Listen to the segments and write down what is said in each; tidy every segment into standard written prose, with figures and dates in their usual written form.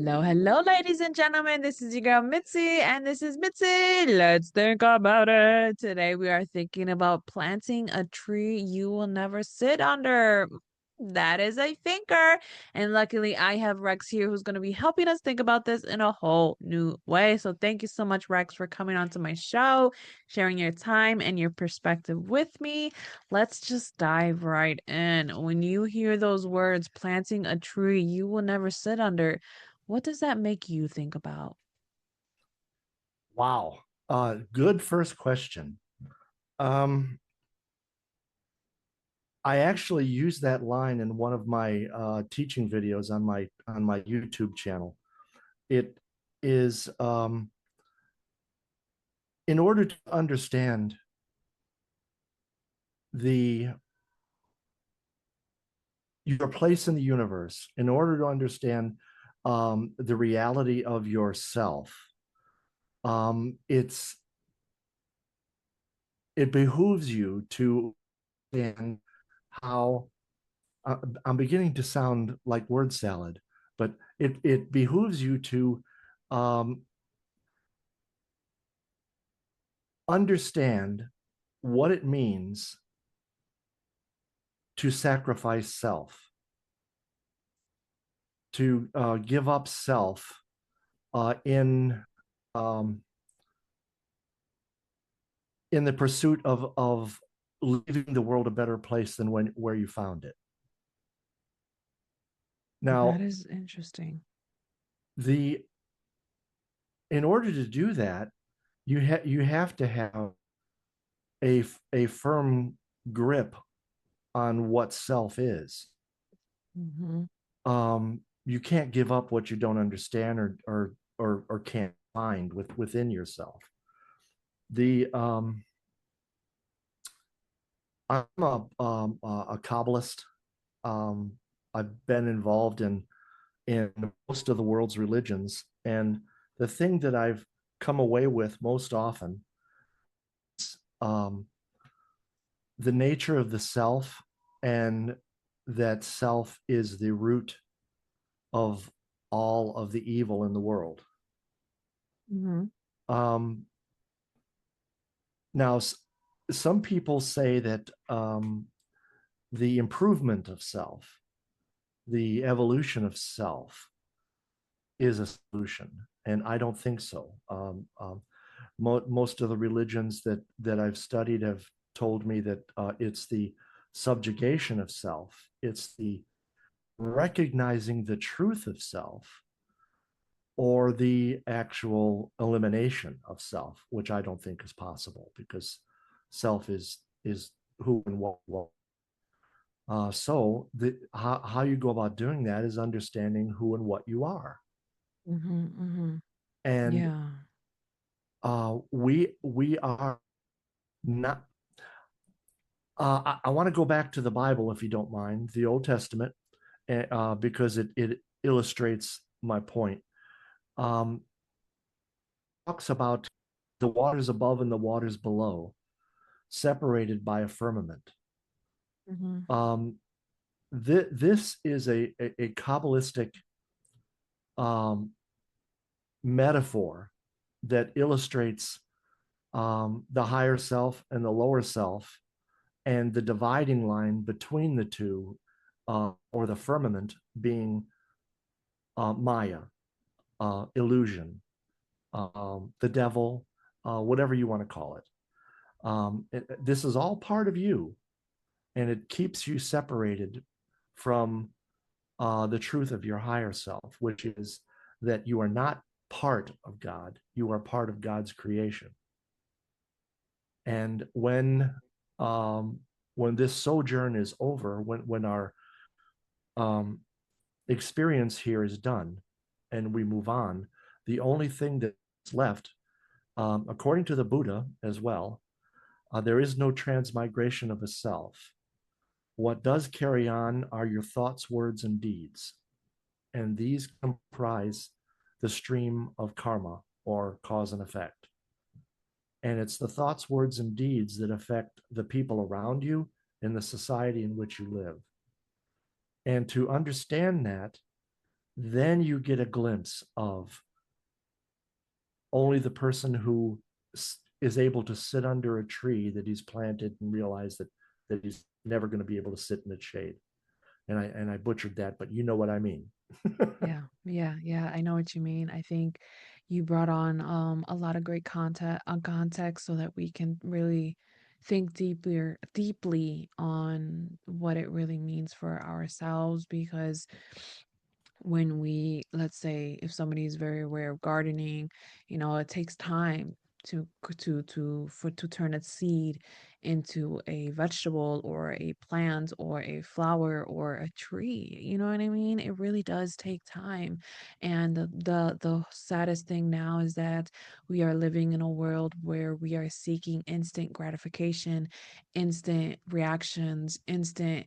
Hello, ladies and gentlemen. This is your girl Mitzi, and this is Mitzi. Let's think about it. Today, we are thinking about planting a tree you will never sit under. That is a thinker. And luckily, I have Rex here who's going to be helping us think about this in a whole new way. So, thank you so much, Rex, for coming onto my show, sharing your time and your perspective with me. Let's just dive right in. When you hear those words, planting a tree you will never sit under, what does that make you think about? Wow. Good first question. Um, I actually used that line in one of my teaching videos on my YouTube channel. It is in order to understand the your place in the universe, in order to understand the reality of yourself, it's it behooves you to understand how I'm beginning to sound like word salad, but it behooves you to um, understand what it means to sacrifice self, to give up self um, in the pursuit of leaving the world a better place than where you found it. That Now, is interesting. the in order to do that, you have to have a firm grip on what self is. Hmm. You can't give up what you don't understand or can't find within yourself. The I'm a Kabbalist. Um, I've been involved in most of the world's religions, and the thing that I've come away with most often is the nature of the self, and that self is the root of all of the evil in the world. Hmm. Um, Now, some people say that the improvement of self, the evolution of self, is a solution, and I don't think so. Most of the religions that I've studied have told me that it's the subjugation of self, it's the recognizing the truth of self, or the actual elimination of self, which I don't think is possible because self is who and what. So how you go about doing that is understanding who and what you are, Hmm. Hmm. and Yeah. we are not. I want to go back to the Bible, if you don't mind, the Old Testament, because it illustrates my point. Um, Talks about the waters above and the waters below, separated by a firmament. Hmm. Um, this is a Kabbalistic um, metaphor that illustrates the higher self and the lower self, and the dividing line between the two, or the firmament, being Maya, illusion, the devil, whatever you want to call it. This is all part of you, and it keeps you separated from the truth of your higher self, which is that you are not part of God, you are part of God's creation. And um, when this sojourn is over, when our um, experience here is done and we move on, the only thing that's left, according to the Buddha as well, there is no transmigration of a self. What does carry on are your thoughts, words, and deeds. And these comprise the stream of karma, or cause and effect. And it's the thoughts, words, and deeds that affect the people around you and the society in which you live. And to understand that, then you get a glimpse of only the person who is able to sit under a tree that he's planted and realize that he's never going to be able to sit in its shade. And I butchered that, but you know what I mean. Yeah, yeah, yeah. I know what you mean. I think you brought on a lot of great context so that we can really think deeply on what it really means for ourselves because when we, let's say if somebody is very aware of gardening, it takes time to turn a seed into a vegetable or a plant or a flower or a tree. You know what I mean? It really does take time. And the saddest thing now is that we are living in a world where we are seeking instant gratification, instant reactions, instant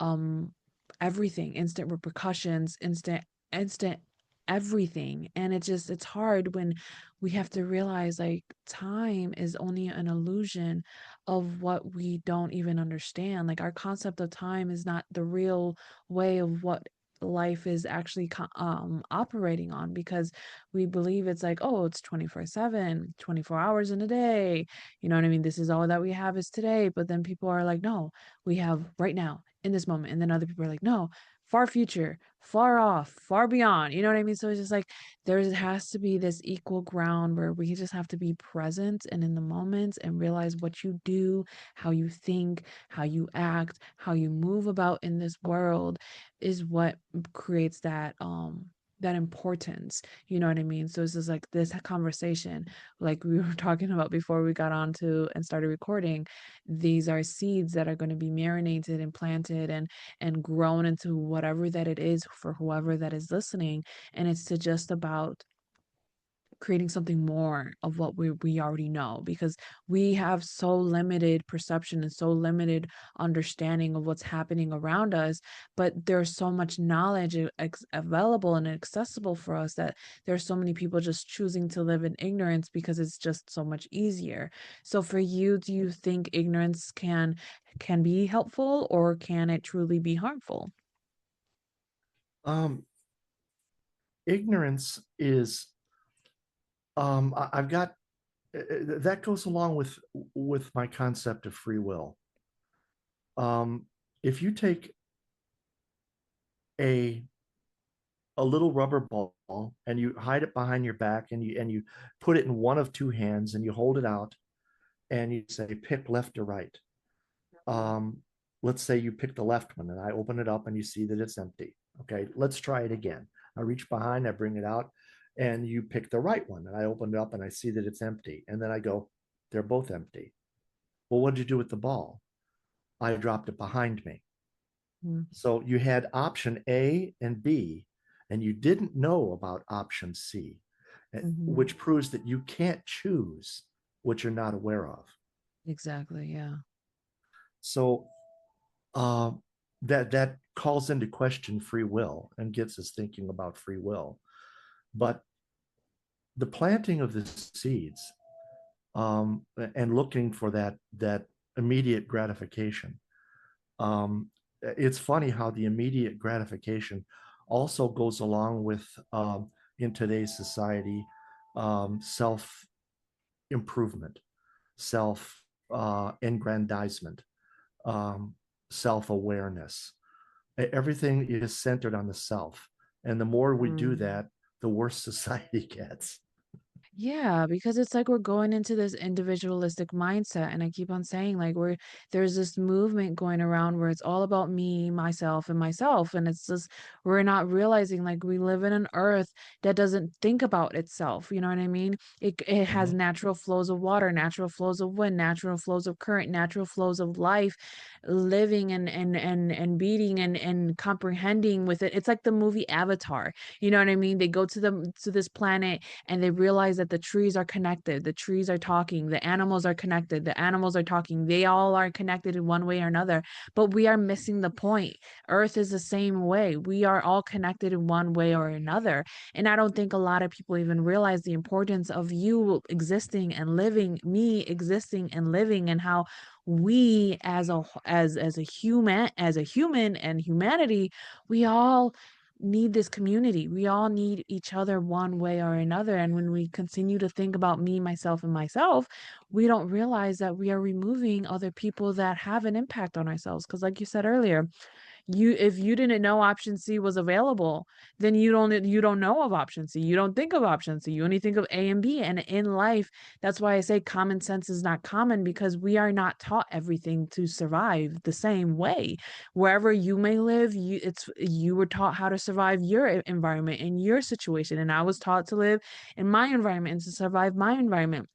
um everything, instant repercussions, instant everything. And it's hard when we have to realize like time is only an illusion of what we don't even understand. Like our concept of time is not the real way of what life is actually operating on, because we believe it's like, oh, it's 24/7, 24 hours in a day. You know what I mean? This is all that we have is today. But then people are like, no, we have right now in this moment. And then other people are like, no, far future, far off, far beyond. You know what I mean? So it's just like there has to be this equal ground where we just have to be present and in the moment and realize what you do, how you think, how you act, how you move about in this world is what creates that importance. You know what I mean? So it's just like this conversation, like we were talking about before we got on to and started recording. These are seeds that are going to be marinated and planted and grown into whatever that it is for whoever that is listening. And it's to just about creating something more of what we already know, because we have so limited perception and so limited understanding of what's happening around us. But there's so much knowledge available and accessible for us that there's so many people just choosing to live in ignorance because it's just so much easier. So for you, do you think ignorance can be helpful, or can it truly be harmful? um, Ignorance is I've got that goes along with my concept of free will. If you take a a little rubber ball and you hide it behind your back and you put it in one of two hands and you hold it out and you say pick left or right. um, let's say you pick the left one and I open it up and you see that it's empty. Okay, let's try it again. I reach behind, I bring it out, and you pick the right one and I open it up and I see that it's empty. And then I go, they're both empty. Well, what did you do with the ball? I dropped it behind me. So you had option A and B, and you didn't know about option C, Mm-hmm. which proves that you can't choose what you're not aware of. Exactly. Yeah. So uh, that calls into question free will and gets us thinking about free will. But the planting of the seeds and looking for that immediate gratification. It's funny how the immediate gratification also goes along with in today's society self improvement, self aggrandizement, um, self awareness. Everything is centered on the self. And the more we do Mm. that, the worse society gets. Yeah, because it's like we're going into this individualistic mindset. And I keep on saying, like, there's this movement going around where it's all about me, myself, and myself. And it's just, we're not realizing like we live in an earth that doesn't think about itself. You know what I mean? It has Mhm. natural flows of water, natural flows of wind, natural flows of current, natural flows of life, living and beating and comprehending with it. It's like the movie Avatar. You know what I mean? They go to this planet and they realize that the trees are connected, the trees are talking, the animals are connected, the animals are talking, they all are connected in one way or another. But we are missing the point. Earth is the same way. We are all connected in one way or another. And I don't think a lot of people even realize the importance of you existing and living, me existing and living, and how we as a human and humanity, we all need this community. We all need each other one way or another. And when we continue to think about me, myself, and myself, we don't realize that we are removing other people that have an impact on ourselves. Because, like you said earlier, you if you didn't know option C was available, then you don't know of option C. You don't think of option C. You only think of A and B. And in life, that's why I say common sense is not common, because we are not taught everything to survive the same way. Wherever you may live, you were taught how to survive your environment in your situation, and I was taught to live in my environment and to survive my environment.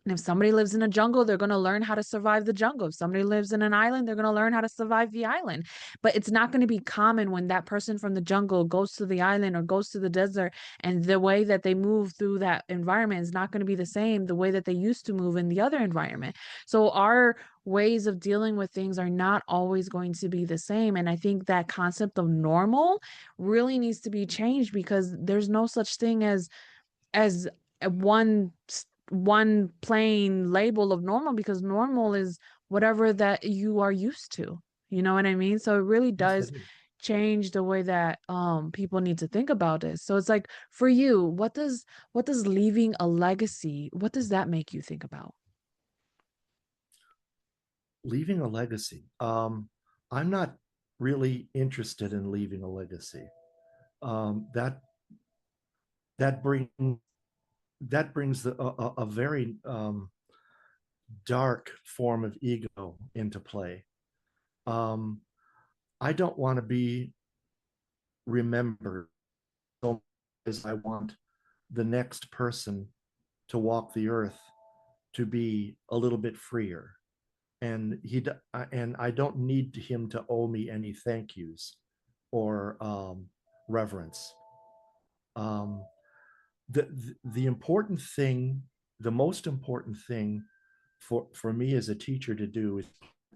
And if somebody lives in a jungle, they're going to learn how to survive the jungle. If somebody lives in an island, they're going to learn how to survive the island. But it's not going to be common when that person from the jungle goes to the island or goes to the desert, and the way that they move through that environment is not going to be the same the way that they used to move in the other environment. So our ways of dealing with things are not always going to be the same. And I think that concept of normal really needs to be changed, because there's no such thing as one plain label of normal, because normal is whatever that you are used to. You know what I mean? So it really Yes, I does do. change the way that people need to think about this. So it's like, for you, what does leaving a legacy, what does that make you think about? Leaving a legacy. I'm not really interested in leaving a legacy. That that brings that brings a very dark form of ego into play. Um, I don't want to be remembered so much as I want the next person to walk the earth to be a little bit freer. And I don't need him to owe me any thank yous or reverence. Um, the important thing, the most important thing for me as a teacher to do is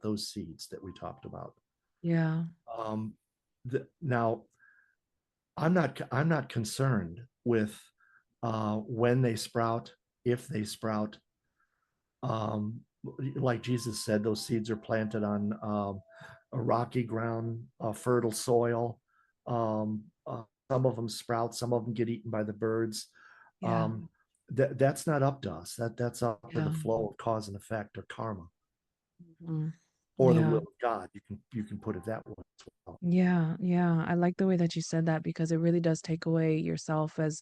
those seeds that we talked about. Yeah. Um, now, I'm not concerned with when they sprout, if they sprout. Like Jesus said, those seeds are planted on a rocky ground, fertile soil. Some of them sprout, some of them get eaten by the birds. Yeah. Um, that's not up to us. That's up to the Yeah. flow of cause and effect, or karma, Mhm. or the will Yeah. of God. You can put it that way as well. Yeah, yeah. I like the way that you said that, because it really does take away yourself as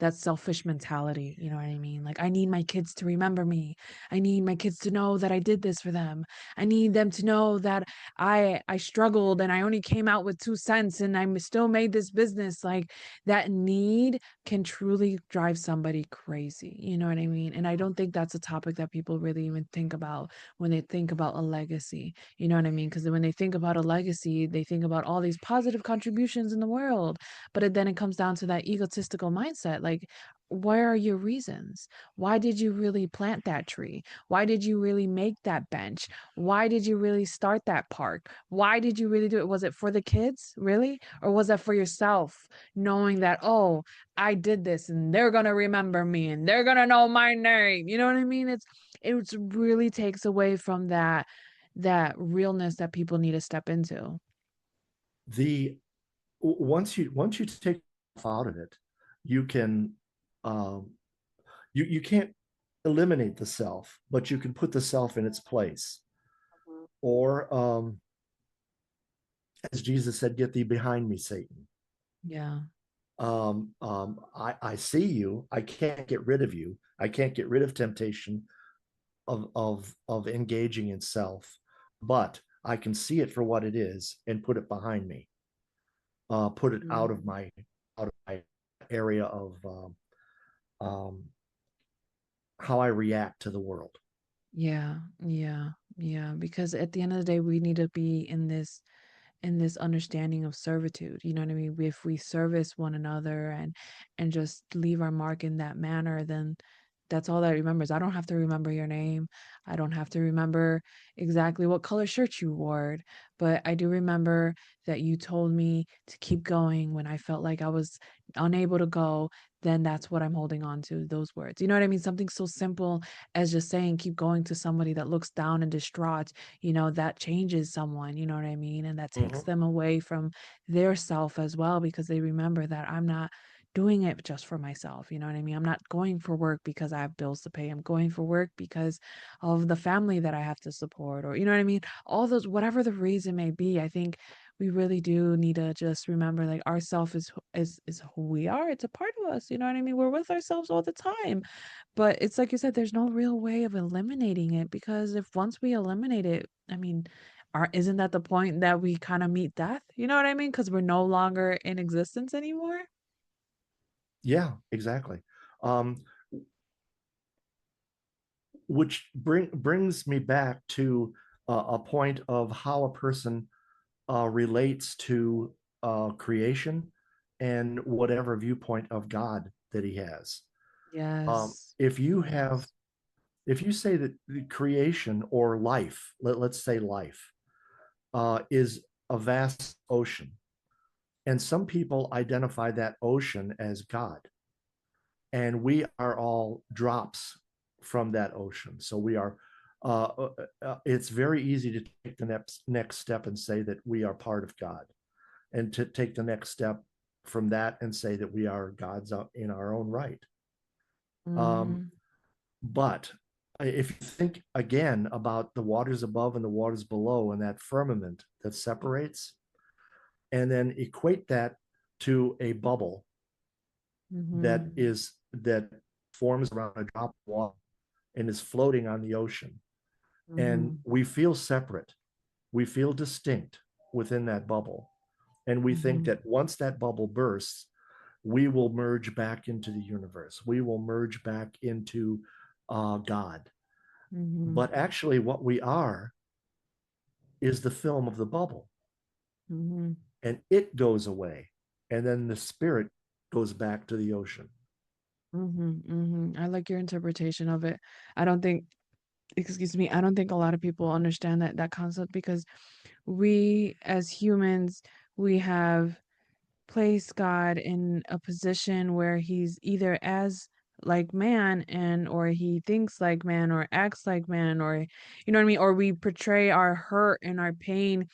that selfish mentality. You know what I mean? Like, I need my kids to remember me. I need my kids to know that I did this for them. I need them to know that I struggled and I only came out with 2 cents and still made this business. Like, that need can truly drive somebody crazy. You know what I mean? And I don't think that's a topic that people really even think about when they think about a legacy. You know what I mean? Because when they think about a legacy, they think about all these positive contributions in the world. Then it comes down to that egotistical mindset. Like, where are your reasons? Why did you really plant that tree? Why did you really make that bench? Why did you really start that park? Why did you really do it? Was it for the kids, really? Or was that for yourself, knowing that, oh, I did this and they're going to remember me and they're going to know my name? You know what I mean? It really takes away from that realness that people need to step into. The once you take out of it, you can um, you can't eliminate the self, but you can put the self in its place. Or as Jesus said, "Get thee behind me, Satan." Yeah. I see you. I can't get rid of you. I can't get rid of temptation of engaging in self, but I can see it for what it is and put it behind me. Put it Mhm. out of my area of um, how I react to the world. Yeah, yeah, yeah. Because at the end of the day, we need to be in this understanding of servitude. You know what I mean? If we service one another and just leave our mark in that manner, then that's all that remembers. I don't have to remember your name. I don't have to remember exactly what color shirt you wore, but I do remember that you told me to keep going when I felt like I was unable to go. Then that's what I'm holding on to, those words. You know what I mean? Something so simple as just saying keep going to somebody that looks down and distraught, that changes someone, you know what I mean? And that takes Mhm. them away from their self as well because they remember that I'm not doing it just for myself. You know what I mean? I'm not going for work because I have bills to pay. I'm going for work because of the family that I have to support, or you know what I mean? All those, whatever the reason may be, I think we really do need to just remember like ourself is who we are. It's a part of us. You know what I mean? We're with ourselves all the time. But it's like you said, there's no real way of eliminating it because if once we eliminate it, I mean, isn't that the point that we kind of meet death? You know what I mean? Because we're no longer in existence anymore. Yeah, exactly. Um, which brings me back to a point of how a person relates to creation and whatever viewpoint of God that he has. Yes. If you have, Yes. if you say that the creation or life, let's say life, is a vast ocean, and some people identify that ocean as God, and we are all drops from that ocean. So we are. It's very easy to take the next step and say that we are part of God, and to take the next step from that and say that we are gods in our own right. Um, Mhm. but if you think again about the waters above and the waters below and that firmament that separates, and then equate that to a bubble Mhm. that forms around a drop of water and is floating on the ocean, and Mhm. we feel separate, we feel distinct within that bubble, and we think Mhm. that once that bubble bursts, we will merge back into the universe. We will merge back into God. Mhm. But actually, what we are is the film of the bubble, Mhm. and it goes away. And then the spirit goes back to the ocean. Mhm. Mhm. I like your interpretation of it. I don't think, excuse me, I don't think a lot of people understand that concept because we as humans, we have place God in a position where he's either as like man and or he thinks like man or acts like man or you know what I mean, or we portray our hurt and our pain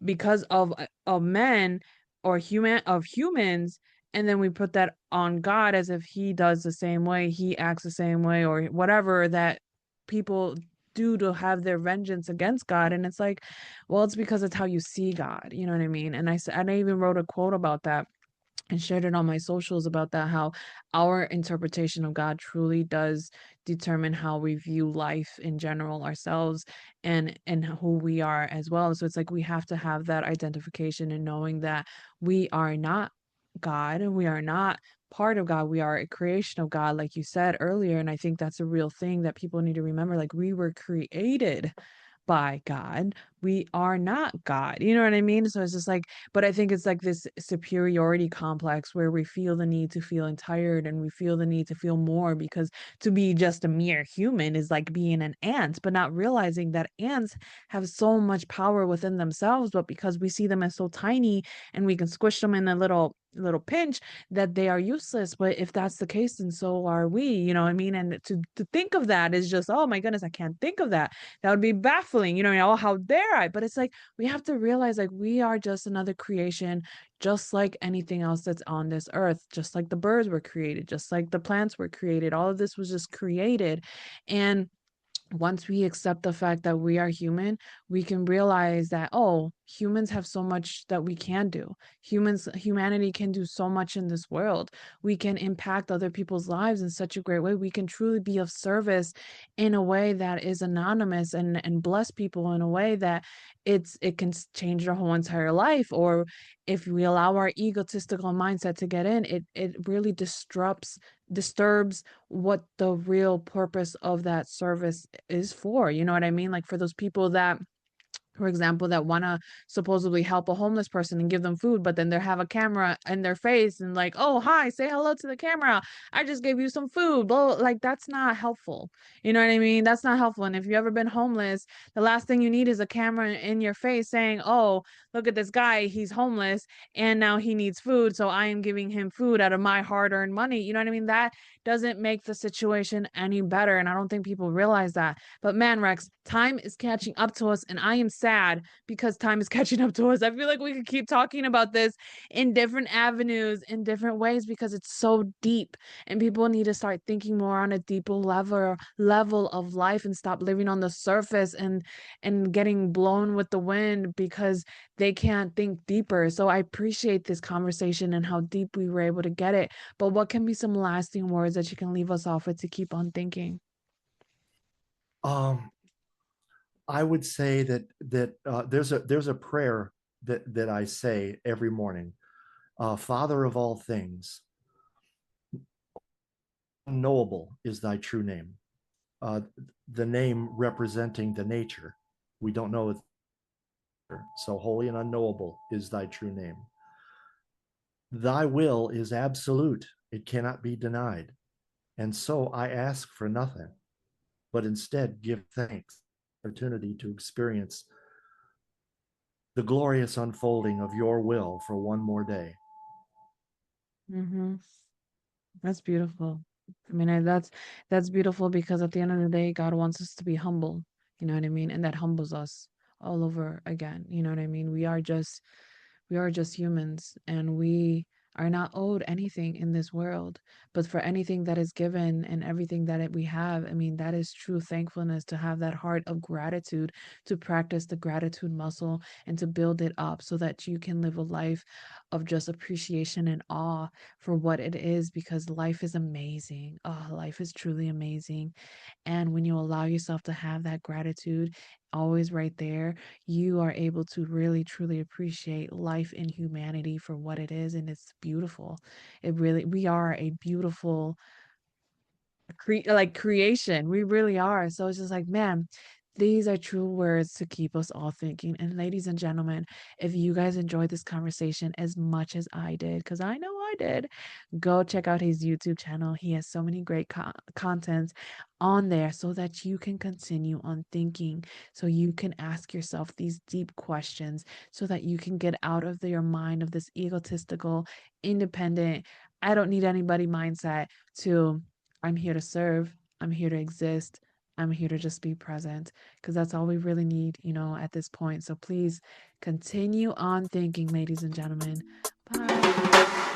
because of men or humans, and then we put that on God as if he does the same way, he acts the same way or whatever that people do to have their vengeance against God. And it's like, well, it's because it's how you see God, you know what I mean? And and I even wrote a quote about that and shared it on my socials about that, how our interpretation of God truly does determine how we view life in general, ourselves, and who we are as well. So it's like we have to have that identification and knowing that we are not God and we are not part of God. We are a creation of God, like you said earlier. And I think that's a real thing that people need to remember. Like we were created by God. We are not God. You know what I mean? So it's just like, but I think it's like this superiority complex where we feel the need to feel tired and we feel the need to feel more because to be just a mere human is like being an ant, but not realizing that ants have so much power within themselves, but because we see them as so tiny and we can squish them in a little pinch that they are useless. But if that's the case, then so are we, you know what I mean? And to think of that is just, oh my goodness, I can't think of that. That would be baffling, oh, how dare I? But it's like we have to realize like we are just another creation, just like anything else that's on this earth, just like the birds were created, just like the plants were created. All of this was just created. And once we accept the fact that we are human, we can realize that, oh, humans have so much that we can do. Humanity can do so much in this world. We can impact other people's lives in such a great way. We can truly be of service in a way that is anonymous and bless people in a way that it can change their whole entire life. Or if we allow our egotistical mindset to get in, it really disturbs what the real purpose of that service is for. You know what I mean? Like for those people that for example, that want to supposedly help a homeless person and give them food, but then they have a camera in their face and like, oh, hi, say hello to the camera. I just gave you some food. Blah, like that's not helpful. You know what I mean? That's not helpful. And if you ever been homeless, the last thing you need is a camera in your face saying, oh, look at this guy. He's homeless and now he needs food. So I am giving him food out of my hard earned money. You know what I mean? That doesn't make the situation any better. And I don't think people realize that. But man, Rex, time is catching up to us, and I am sad because time is catching up to us. I feel like we could keep talking about this in different avenues, in different ways, because it's so deep, and people need to start thinking more on a deeper level of life and stop living on the surface and getting blown with the wind because they can't think deeper. So I appreciate this conversation and how deep we were able to get it. But what can be some lasting words that you can leave us off with to keep on thinking? Um, I would say that there's a prayer that I say every morning. Father of all things, unknowable is thy true name. Uh, the name representing the nature. We don't know it. So holy and unknowable is thy true name. Thy will is absolute. It cannot be denied. And so I ask for nothing, but instead give thanks, opportunity to experience the glorious unfolding of your will for one more day. Mm-hmm. That's beautiful. I mean, that's beautiful because at the end of the day, God wants us to be humble. You know what I mean? And that humbles us all over again. You know what I mean? We are just humans and we are not owed anything in this world. But for anything that is given and everything that we have, I mean, that is true thankfulness to have that heart of gratitude, to practice the gratitude muscle and to build it up so that you can live a life of just appreciation and awe for what it is because life is amazing. Oh, life is truly amazing. And when you allow yourself to have that gratitude always right there, you are able to really truly appreciate life and humanity for what it is. And it's beautiful. We are a beautiful creation. We really are. So it's just like, man, these are true words to keep us all thinking. And ladies and gentlemen, if you guys enjoyed this conversation as much as I did, because I know I did, go check out his YouTube channel. He has so many great contents on there so that you can continue on thinking, so you can ask yourself these deep questions, so that you can get out of your mind of this egotistical, independent, I don't need anybody mindset to I'm here to serve. I'm here to exist. I'm here to just be present because that's all we really need, at this point. So please continue on thinking, ladies and gentlemen. Bye.